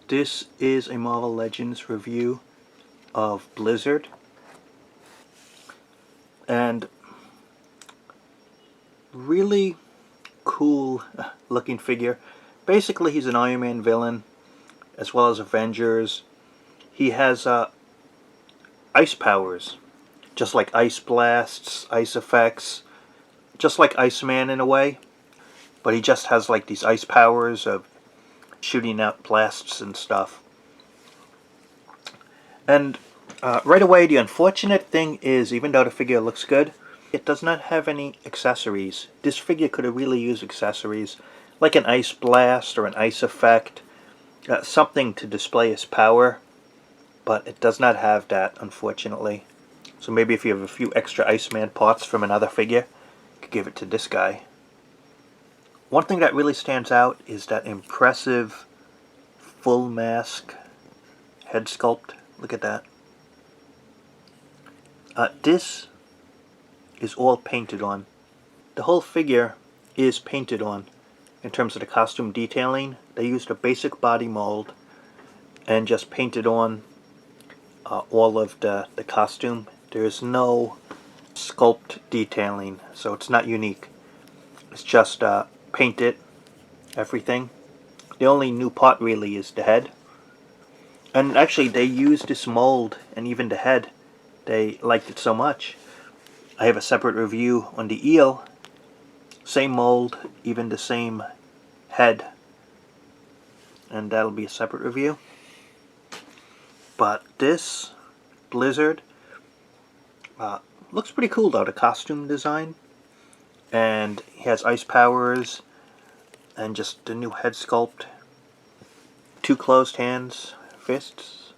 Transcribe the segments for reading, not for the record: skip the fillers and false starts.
This is a Marvel Legends review of Blizzard, and really cool looking figure. Basically, he's an Iron Man villain as well as Avengers. He has ice powers, just like ice blasts, ice effects, just like Iceman in a way, but he just has like these ice powers of shooting out blasts and stuff. And right away, the unfortunate thing is, even though the figure looks good, it does not have any accessories. This figure could have really used accessories, like an ice blast or an ice effect, something to display his power, but it does not have that, unfortunately. So maybe if you have a few extra Iceman parts from another figure, you could give it to this guy. One thing that really stands out is that impressive full mask head sculpt. Look at that. This is all painted on. The whole figure is painted on in terms of the costume detailing. They used a basic body mold and just painted on all of the costume. There is no sculpt detailing, so it's not unique. It's just painted everything. The only new part really is the head. And actually they used this mold and even the head. They liked it so much. I have a separate review on the eel. Same mold, even the same head. And that'll be a separate review. But this Blizzard looks pretty cool though, the costume design. And he has ice powers and just the new head sculpt. 2 closed hands, fists.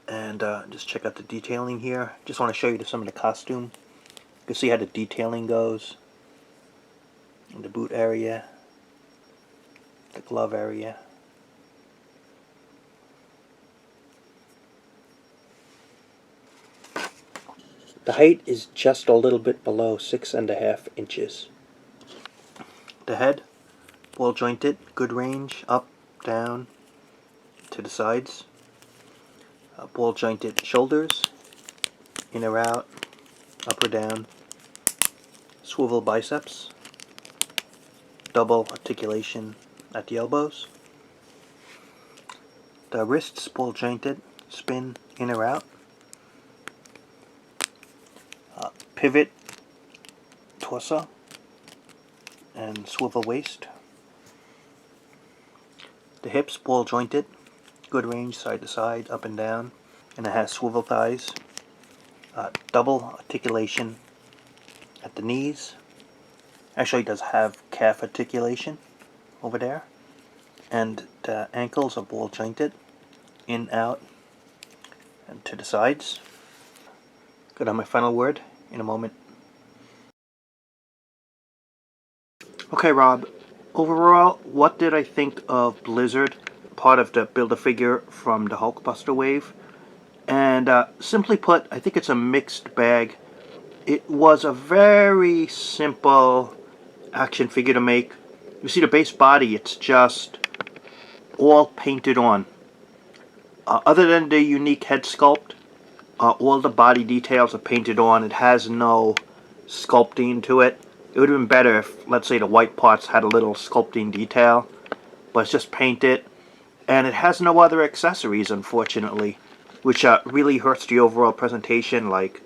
And just check out the detailing here. Just want to show you some of the costume. You can see how the detailing goes in the boot area, the glove area. The height is just a little bit below 6.5 inches. The head, ball jointed, good range, up, down, to the sides. Ball jointed shoulders, in or out, up or down. Swivel biceps, double articulation at the elbows. The wrists ball jointed, spin in or out. Pivot torso and swivel waist. The hips ball jointed, good range side to side, up and down, and it has swivel thighs. Double articulation at the knees. Actually, it does have calf articulation over there, and the ankles are ball jointed, in, out, and to the sides. Good on my final word in a moment. Okay, Rob, overall, what did I think of Blizzard, part of the Build A Figure from the Hulkbuster wave? And simply put, I think it's a mixed bag. It was a very simple action figure to make. You see the base body, it's just all painted on. Other than the unique head sculpt, all the body details are painted on. It has no sculpting to it. It would have been better if, let's say, the white parts had a little sculpting detail, but it's just painted. And it has no other accessories, unfortunately, which really hurts the overall presentation. Like,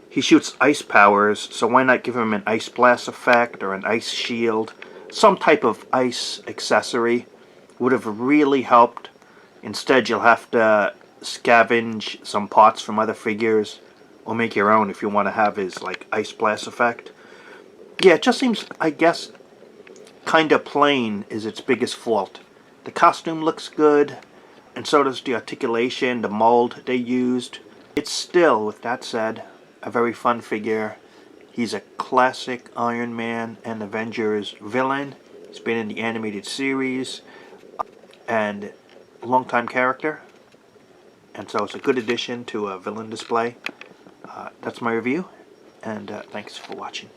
he shoots ice powers, so why not give him an ice blast effect or an ice shield? Some type of ice accessory would have really helped. Instead, you'll have to scavenge some parts from other figures or make your own if you want to have his like ice blast effect. Yeah, it just seems, I guess, kind of plain is its biggest fault. The costume looks good, and so does the articulation, the mold they used. It's still, with that said, a very fun figure. He's a classic Iron Man and Avengers villain. He's been in the animated series, and a long-time character. And so it's a good addition to a villain display. That's my review, and thanks for watching.